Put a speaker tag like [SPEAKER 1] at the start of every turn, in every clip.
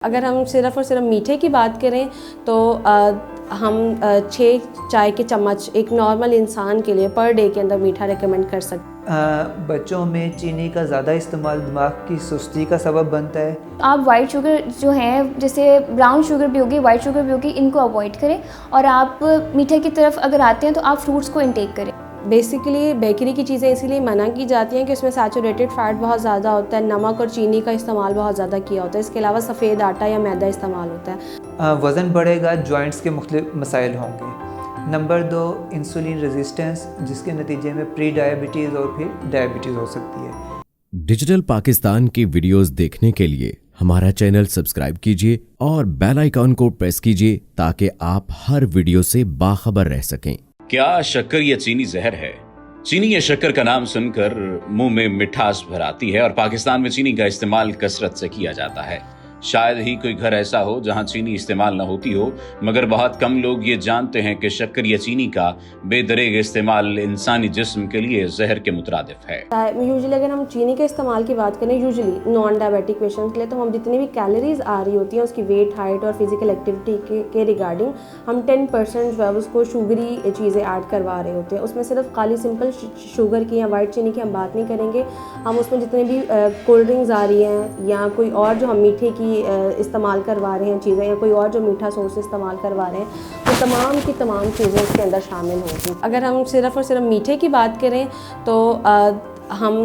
[SPEAKER 1] अगर हम सिर्फ़ और सिर्फ मीठे की बात करें तो हम 6 चाय के चम्मच एक नॉर्मल इंसान के लिए पर डे के अंदर मीठा रेकमेंड कर सकते हैं।
[SPEAKER 2] बच्चों में चीनी का ज़्यादा इस्तेमाल दिमाग की सुस्ती का सबब बनता है।
[SPEAKER 3] आप वाइट शुगर जो है, जैसे ब्राउन शुगर भी होगी, वाइट शुगर भी होगी, इनको अवॉइड करें और आप मीठे की तरफ अगर आते हैं तो आप फ्रूट्स को इंटेक करें।
[SPEAKER 1] बेसिकली बेकरी की चीज़ें इसीलिए मना की जाती हैं कि उसमें सैचुरेटेड फ़ैट बहुत ज़्यादा होता है, नमक और चीनी का इस्तेमाल बहुत ज़्यादा किया होता है। इसके अलावा सफ़ेद आटा या मैदा इस्तेमाल होता है।
[SPEAKER 2] वज़न बढ़ेगा, जॉइंट्स के मुख्तलिफ मसाइल होंगे। नंबर 2, इंसुलिन रेजिस्टेंस, जिसके नतीजे में प्री डायबिटीज़ और फिर डायबिटीज़ हो सकती है।
[SPEAKER 4] डिजिटल पाकिस्तान की वीडियोस देखने के लिए हमारा चैनल सब्सक्राइब कीजिए और बेल आइकॉन को प्रेस कीजिए ताकि आप हर वीडियो से बाखबर रह सकें।
[SPEAKER 5] क्या शक्कर या चीनी जहर है? चीनी या शक्कर का नाम सुनकर मुंह में मिठास भर आती है और पाकिस्तान में चीनी का इस्तेमाल कसरत से किया जाता है। शायद ही कोई घर ऐसा हो जहां चीनी इस्तेमाल न होती हो, मगर बहुत कम लोग ये जानते हैं कि शक्कर या चीनी का बेदरेग इस्तेमाल इंसानी जिस्म के लिए जहर के मुतरादिफ है।
[SPEAKER 1] यूजुअली अगर हम चीनी के इस्तेमाल की बात करें, यूजुअली नॉन डायबिटिक पेशेंट्स के लिए, तो हम जितनी भी कैलोरीज आ रही होती हैं उसकी वेट, हाइट और फिजिकल एक्टिविटी के रिगार्डिंग हम 10% जो है उसको शुगरी चीज़ें ऐड करवा रहे होते हैं। उसमें सिर्फ खाली सिंपल शुगर की या वाइट चीनी की हम बात नहीं करेंगे। हम उसमें जितने भी कोल्ड ड्रिंक्स आ रही हैं या कोई और जो हम मीठे की इस्तेमाल करवा रहे हैं चीज़ें, या कोई और जो मीठा सोर्स इस्तेमाल करवा रहे हैं, तो तमाम की तमाम चीज़ें इसके अंदर शामिल होंगी। अगर हम सिर्फ़ और सिर्फ मीठे की बात करें तो हम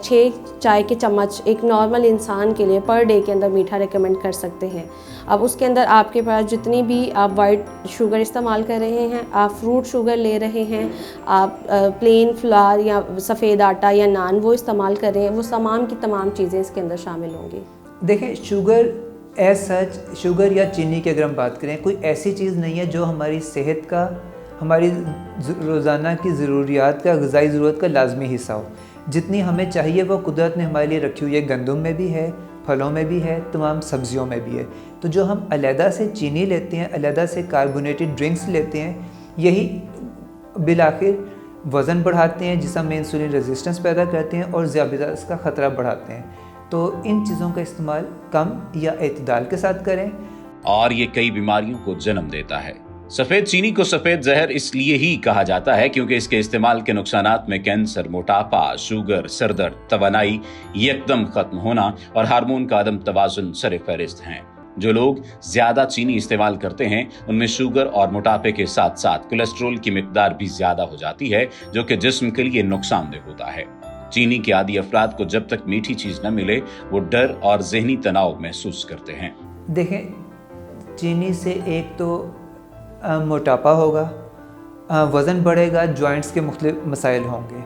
[SPEAKER 1] 6 चाय के चम्मच एक नॉर्मल इंसान के लिए पर डे के अंदर मीठा रेकमेंड कर सकते हैं। अब उसके अंदर आपके पास जितनी भी आप वाइट शुगर इस्तेमाल कर रहे हैं, आप फ्रूट शुगर ले रहे हैं, आप प्लेन फ्लावर या सफ़ेद आटा या नान वो इस्तेमाल कर रहे हैं, वो तमाम की तमाम चीज़ें इसके अंदर शामिल होंगी।
[SPEAKER 2] देखें, शुगर एज सच, शुगर या चीनी की अगर हम बात करें, कोई ऐसी चीज़ नहीं है जो हमारी सेहत का, हमारी रोज़ाना की ज़रूरियात का, ग़िज़ाई ज़रूरत का लाजमी हिस्सा हो। जितनी हमें चाहिए वो कुदरत ने हमारे लिए रखी हुई है। गंदम में भी है, फलों में भी है, तमाम सब्जियों में भी है। तो जो हम अलहदा से चीनी लेते हैं, अलहदा से कार्बोनेटेड ड्रिंक्स लेते हैं, यही बिलाखिर वज़न बढ़ाते हैं, जिसमें में इंसुलिन रेजिस्टेंस पैदा करते हैं और ज़ियादत का ख़तरा बढ़ाते हैं। तो इन चीज़ों का इस्तेमाल कम या एतदाल के साथ करें। और
[SPEAKER 5] ये कई बीमारियों को जन्म देता है। सफेद चीनी को सफेद जहर इसलिए ही कहा जाता है क्योंकि इसके इस्तेमाल के नुकसानात में कैंसर, मोटापा, शुगर, सरदर्द, तवानाई यकदम खत्म होना और हार्मोन का अदम तवाजुन सर फहरिस्त हैं। जो लोग ज्यादा चीनी इस्तेमाल करते हैं उनमें शुगर और मोटापे के साथ साथ कोलेस्ट्रोल की मिकदार भी ज्यादा हो जाती है, जो कि जिस्म के लिए नुकसानदेह होता है। चीनी के आदी अफराद को जब तक मीठी चीज न मिले वो डर और जहनी तनाव महसूस करते हैं।
[SPEAKER 2] देखें, चीनी से एक तो मोटापा होगा, वज़न बढ़ेगा, जॉइंट्स के मुख्तलिफ मसाइल होंगे।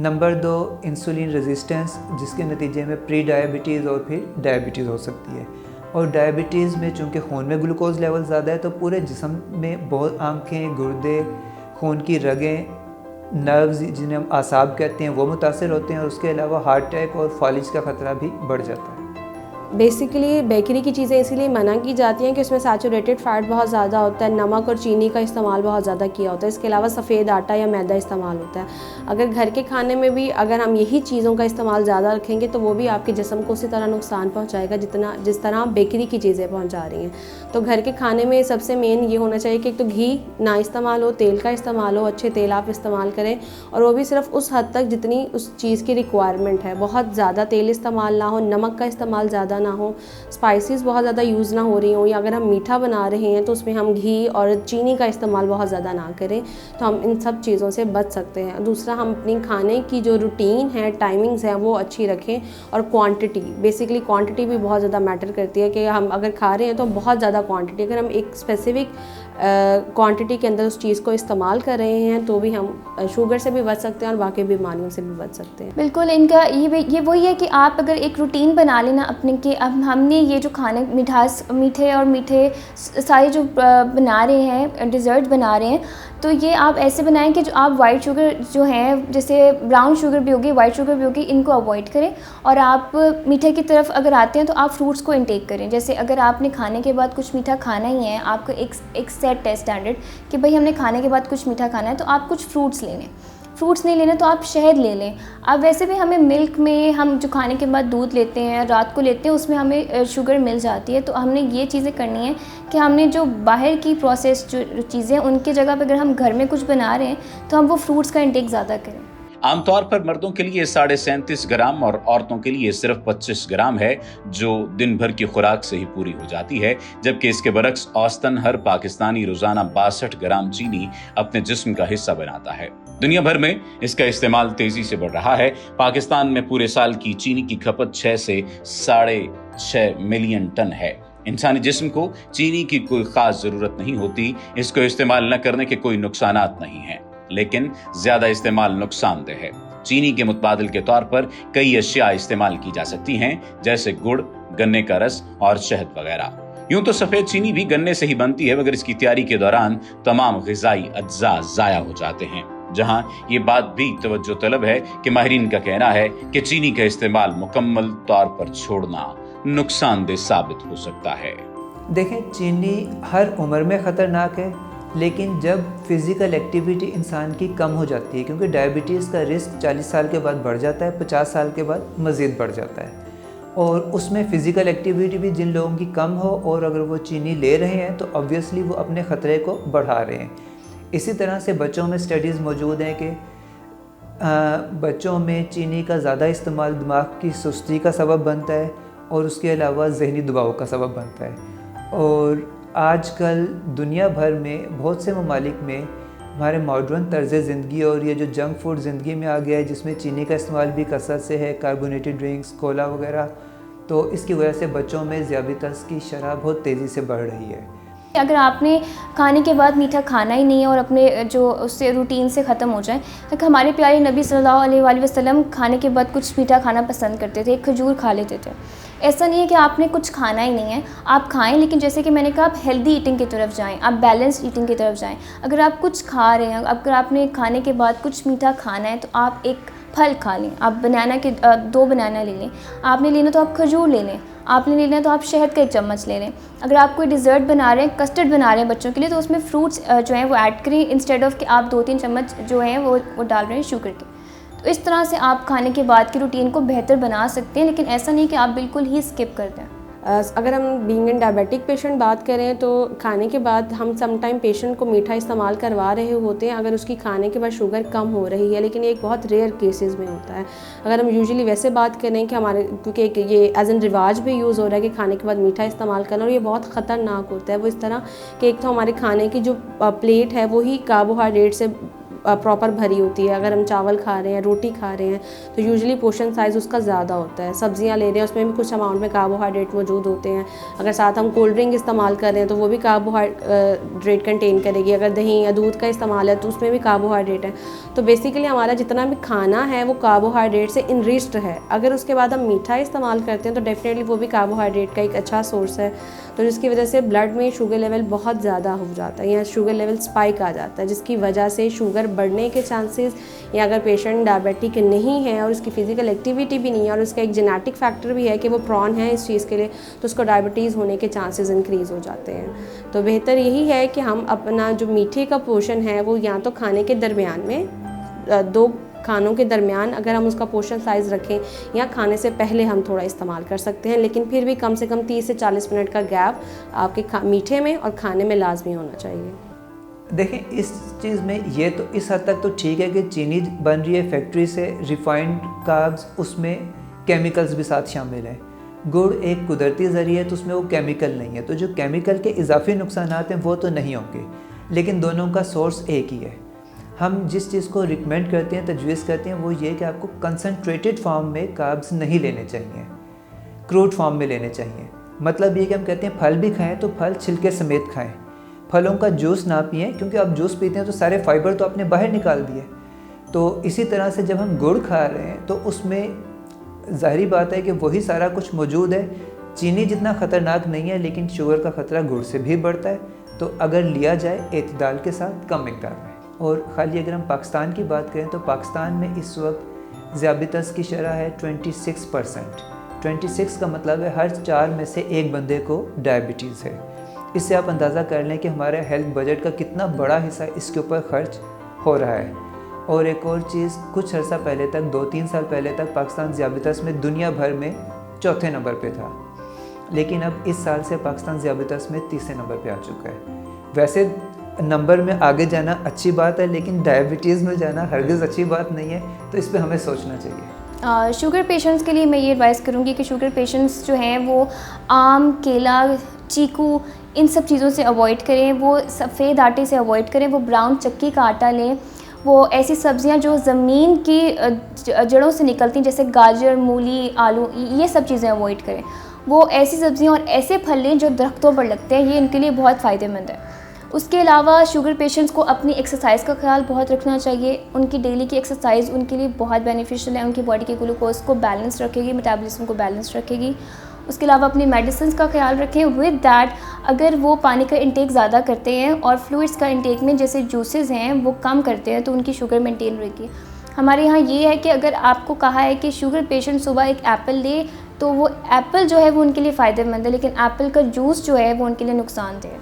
[SPEAKER 2] नंबर 2, इंसुलिन रेजिस्टेंस, जिसके नतीजे में प्री डायबिटीज़ और फिर डायबिटीज़ हो सकती है। और डायबिटीज़ में चूँकि खून में ग्लूकोज लेवल ज़्यादा है तो पूरे जिस्म में बहुत आँखें, गुर्दे, खून की रगें, नर्व्स जिन्हें हम आसाब कहते हैं वो मुतासर होते हैं और उसके अलावा हार्ट अटैक और फालिज का ख़तरा भी बढ़ जाता है।
[SPEAKER 1] बेसिकली बेकरी की चीज़ें इसीलिए मना की जाती हैं कि उसमें सैचुरेटेड फ़ैट बहुत ज़्यादा होता है, नमक और चीनी का इस्तेमाल बहुत ज़्यादा किया होता है। इसके अलावा सफ़ेद आटा या मैदा इस्तेमाल होता है। अगर घर के खाने में भी अगर हम यही चीज़ों का इस्तेमाल ज़्यादा रखेंगे तो वो भी आपके जिस्म को उसी तरह नुकसान पहुँचाएगा जिस तरह बेकरी की चीज़ें पहुँचा रही हैं। तो घर के खाने में सबसे मेन ये होना चाहिए कि एक तो घी ना इस्तेमाल हो, तेल का इस्तेमाल हो, अच्छे तेल आप इस्तेमाल करें और वो भी सिर्फ उस हद तक जितनी उस चीज़ की रिक्वायरमेंट है। बहुत ज़्यादा तेल इस्तेमाल ना हो, नमक का इस्तेमाल ज़्यादा ना हो, स्पाइसेस बहुत ज़्यादा यूज़ ना हो रही हों, या अगर हम मीठा बना रहे हैं तो उसमें हम घी और चीनी का इस्तेमाल बहुत ज़्यादा ना करें, तो हम इन सब चीज़ों से बच सकते हैं। दूसरा, हम अपनी खाने की जो रूटीन है, टाइमिंग्स हैं, वो अच्छी रखें और क्वांटिटी, बेसिकली क्वांटिटी भी बहुत ज़्यादा मैटर करती है कि हम अगर खा रहे हैं तो बहुत ज़्यादा क्वांटिटी, अगर हम एक स्पेसिफिक क्वांटिटी के अंदर उस चीज़ को इस्तेमाल कर रहे हैं तो भी हम शुगर से भी बच सकते हैं और बाकी बीमारियों से भी बच सकते हैं।
[SPEAKER 3] बिल्कुल, इनका ये वही है कि आप अगर एक रूटीन बना लेना अपने कि अब हमने ये जो खाने मीठे और मीठे सारे जो बना रहे हैं, डिज़र्ट बना रहे हैं, तो ये आप ऐसे बनाएं कि जो आप वाइट शुगर जो है, जैसे ब्राउन शुगर भी होगी, वाइट शुगर भी होगी, इनको अवॉइड करें और आप मीठे की तरफ अगर आते हैं तो आप फ्रूट्स को इंटेक करें। जैसे अगर आपने खाने के बाद कुछ मीठा खाना ही है, आपको एक सेट है स्टैंडर्ड कि भाई हमने खाने के बाद कुछ मीठा खाना है, तो आप कुछ फ्रूट्स ले लें। फ्रूट्स नहीं लेना तो आप शहद ले लें। अब वैसे भी हमें मिल्क में, हम जो खाने के बाद दूध लेते हैं, रात को लेते हैं, उसमें हमें शुगर मिल जाती है। तो हमने ये चीज़ें करनी है कि हमने जो बाहर की प्रोसेस जो चीज़ें हैं उनकी जगह पर अगर हम घर में कुछ बना रहे हैं तो हम वो फ्रूट्स का इंटेक ज़्यादा करें।
[SPEAKER 5] आमतौर पर मर्दों के लिए 37.5 ग्राम और औरतों के लिए सिर्फ 25 ग्राम है, जो दिन भर की खुराक से ही पूरी हो जाती है, जबकि इसके बरक्स औसतन हर पाकिस्तानी रोजाना 62 ग्राम चीनी अपने जिस्म का हिस्सा बनाता है। दुनिया भर में इसका इस्तेमाल तेजी से बढ़ रहा है। पाकिस्तान में पूरे साल की चीनी की खपत 6 से 6.5 मिलियन टन है। इंसानी जिस्म को चीनी की कोई खास जरूरत नहीं होती, इसको इस्तेमाल न करने के कोई नुकसानात नहीं है, लेकिन ज्यादा इस्तेमाल नुकसानदेह है। चीनी के मुतबादिल के तौर पर कई अशिया इस्तेमाल की जा सकती हैं, जैसे गुड़, गन्ने का रस और शहद वगैरह। यूं तो सफेद चीनी भी गन्ने से ही बनती है, मगर इसकी तैयारी के दौरान तमाम ग़िज़ाई अज्जा ज़ाया हो जाते हैं। जहां ये बात भी तवज्जो तलब है कि माहिरीन का कहना है कि चीनी का इस्तेमाल मुकम्मल तौर पर छोड़ना नुकसानदेह साबित हो सकता है।
[SPEAKER 2] देखें, चीनी हर उम्र में ख़तरनाक है, लेकिन जब फिज़िकल एक्टिविटी इंसान की कम हो जाती है, क्योंकि डायबिटीज़ का रिस्क 40 साल के बाद बढ़ जाता है, 50 साल के बाद मज़ीद बढ़ जाता है। और उसमें फ़िज़िकल एक्टिविटी भी जिन लोगों की कम हो और अगर वो चीनी ले रहे हैं तो ऑब्वियसली वो अपने ख़तरे को बढ़ा रहे हैं। इसी तरह से बच्चों में स्टडीज़ मौजूद हैं कि बच्चों में चीनी का ज़्यादा इस्तेमाल दिमाग की सुस्ती का सबब बनता है और उसके अलावा ज़हनी दबाव का सबब बनता है। और आजकल दुनिया भर में बहुत से ममालिक में हमारे मॉडर्न तर्ज़ ज़िंदगी और ये जो जंक फूड ज़िंदगी में आ गया है, जिसमें चीनी का इस्तेमाल भी कसरत से है, कार्बोनेटेड ड्रिंक्स, कोला वगैरह, तो इसकी वजह से बच्चों में ज़ियाबतीस की शरह बहुत तेज़ी से बढ़ रही है।
[SPEAKER 3] अगर आपने खाने के बाद मीठा खाना ही नहीं है और अपने जो उससे रूटीन से ख़त्म हो जाए, क्योंकि हमारे प्यारे नबी सल्लल्लाहु अलैहि वसल्लम खाने के बाद कुछ मीठा खाना पसंद करते थे, एक खजूर खा लेते थे। ऐसा नहीं है कि आपने कुछ खाना ही नहीं है, आप खाएं, लेकिन जैसे कि मैंने कहा, आप हेल्दी ईटिंग की तरफ जाएं, आप बैलेंस्ड ईटिंग की तरफ जाएं। अगर आप कुछ खा रहे हैं, अगर आपने खाने के बाद कुछ मीठा खाना है तो आप एक फल खा लें। आप बनाना के 2 बनाना ले लें, आपने लेना तो आप खजूर ले लें, आपने लेना है तो आप शहद का 1 चम्मच ले लें। अगर आप कोई डिज़र्ट बना रहे हैं, कस्टर्ड बना रहे हैं बच्चों के लिए, तो उसमें फ्रूट्स जो हैं वो ऐड करें, इंस्टेड ऑफ कि आप 2-3 चम्मच जो हैं वो डाल रहे हैं शुगर के। तो इस तरह से आप खाने के बाद की रूटीन को बेहतर बना सकते हैं, लेकिन ऐसा नहीं कि आप बिल्कुल ही स्किप कर दें।
[SPEAKER 1] अगर हम बीइंग एन डायबिटिक पेशेंट बात करें तो खाने के बाद हम समटाइम पेशेंट को मीठा इस्तेमाल करवा रहे होते हैं अगर उसकी खाने के बाद शुगर कम हो रही है, लेकिन ये एक बहुत रेयर केसेस में होता है। अगर हम यूजुअली वैसे बात करें कि हमारे, क्योंकि ये एज एन रिवाज भी यूज़ हो रहा है कि खाने के बाद मीठा इस्तेमाल करना, और ये बहुत ख़तरनाक होता है। वो इस तरह कि एक तो हमारे खाने की जो प्लेट है वो ही कार्बोहाइड्रेट से प्रॉपर भरी होती है। अगर हम चावल खा रहे हैं, रोटी खा रहे हैं, तो यूजुअली पोर्शन साइज़ उसका ज़्यादा होता है। सब्जियां ले रहे हैं, उसमें भी कुछ अमाउंट में कार्बोहाइड्रेट मौजूद होते हैं। अगर साथ हम कोल्ड ड्रिंक इस्तेमाल कर रहे हैं तो वो भी कार्बोहाइड्रेट कंटेन करेगी। अगर दही या दूध का इस्तेमाल है तो उसमें भी कार्बोहाइड्रेट है। तो बेसिकली हमारा जितना भी खाना है वो कार्बोहाइड्रेट से इनरिच्ड है। अगर उसके बाद हम मीठा इस्तेमाल करते हैं तो डेफिनेटली वो भी कार्बोहाइड्रेट का एक अच्छा सोर्स है, तो जिसकी वजह से ब्लड में शुगर लेवल बहुत ज़्यादा हो जाता है या शुगर लेवल स्पाइक आ जाता है, जिसकी वजह से शुगर बढ़ने के चांसेस, या अगर पेशेंट डायबिटिक नहीं है और उसकी फ़िज़िकल एक्टिविटी भी नहीं है और उसका एक जेनेटिक फैक्टर भी है कि वो प्रॉन है इस चीज़ के लिए, तो उसको डायबिटीज़ होने के चांसेस इंक्रीज़ हो जाते हैं। तो बेहतर यही है कि हम अपना जो मीठे का पोर्शन है वो या तो खाने के दरमियान में 2 खानों के दरमियान अगर हम उसका पोर्शन साइज़ रखें, या खाने से पहले हम थोड़ा इस्तेमाल कर सकते हैं, लेकिन फिर भी कम से कम 30 से 40 मिनट का गैप आपके मीठे में और खाने में लाजमी होना चाहिए।
[SPEAKER 2] देखें, इस चीज़ में ये तो इस हद तक तो ठीक है कि चीनी बन रही है फैक्ट्री से, रिफाइंड कार्ब्स, उसमें केमिकल्स भी साथ शामिल हैं। गुड़ एक कुदरती ज़रिए है तो उसमें वो केमिकल नहीं है, तो जो केमिकल के इजाफी नुकसानात हैं वो तो नहीं होंगे, लेकिन दोनों का सोर्स एक ही है। हम जिस चीज़ को रिकमेंड करते हैं, तजवीज़ करते हैं, वो ये कि आपको कंसनट्रेटेड फॉर्म में कार्ब्स नहीं लेने चाहिए, क्रूड फॉर्म में लेने चाहिए। मतलब ये कि हम कहते हैं फल भी खाएं तो फल छिलके समेत खाएं, फलों का जूस ना पिएं, क्योंकि आप जूस पीते हैं तो सारे फाइबर तो आपने बाहर निकाल दिए। तो इसी तरह से जब हम गुड़ खा रहे हैं तो उसमें ज़ाहिरी बात है कि वही सारा कुछ मौजूद है। चीनी जितना ख़तरनाक नहीं है, लेकिन शुगर का ख़तरा गुड़ से भी बढ़ता है, तो अगर लिया जाए एतदाल के साथ कम मिकदार में। और ख़ाली अगर हम पाकिस्तान की बात करें तो पाकिस्तान में इस वक्त ज़ियाबतीस की शरह है 26%। 26 का मतलब है हर 4 में से 1 बंदे को डायबिटीज़ है। इससे आप अंदाज़ा कर लें कि हमारे हेल्थ बजट का कितना बड़ा हिस्सा इसके ऊपर खर्च हो रहा है। और एक और चीज़, कुछ अर्सा पहले तक 2-3 साल पहले तक पाकिस्तान ज़ियाबितस में दुनिया भर में चौथे नंबर पे था, लेकिन अब इस साल से पाकिस्तान ज़ियाबितस में तीसरे नंबर पे आ चुका है। वैसे नंबर में आगे जाना अच्छी बात है, लेकिन डायबिटीज़ में जाना हरगिज़ अच्छी बात नहीं है, तो इस पर हमें सोचना चाहिए।
[SPEAKER 3] शुगर पेशेंट्स के लिए मैं ये एडवाइस करूँगी कि शुगर पेशेंट्स जो हैं वो आम, केला, चीकू, इन सब चीज़ों से अवॉइड करें। वो सफ़ेद आटे से अवॉइड करें, वो ब्राउन चक्की का आटा लें। वो ऐसी सब्ज़ियाँ जो ज़मीन की जड़ों से निकलती हैं, जैसे गाजर, मूली, आलू, ये सब चीज़ें अवॉइड करें। वो ऐसी सब्ज़ियाँ और ऐसे फल लें जो दरख्तों पर लगते हैं, ये इनके लिए बहुत फ़ायदेमंद है। उसके अलावा शुगर पेशेंट्स को अपनी एक्सरसाइज का ख्याल बहुत रखना चाहिए। उनकी डेली की एक्सरसाइज उनके लिए बहुत बेनिफिशियल है, उनकी बॉडी के ग्लूकोज को बैलेंस रखेगी, मेटाबॉलिज्म को बैलेंस रखेगी। उसके अलावा अपनी मेडिसिन का ख्याल रखें। विद दैट, अगर वो पानी का इंटेक ज़्यादा करते हैं और फ्लूइड्स का इंटेक में जैसे जूसेस हैं वो कम करते हैं, तो उनकी शुगर मेंटेन रहेगी। हमारे यहाँ ये है कि अगर आपको कहा है कि शुगर पेशेंट सुबह एक एप्पल ले, तो वो एप्पल जो है वो उनके लिए फ़ायदेमंद है, लेकिन एप्पल का जूस जो है वो उनके लिए नुकसानदेह है।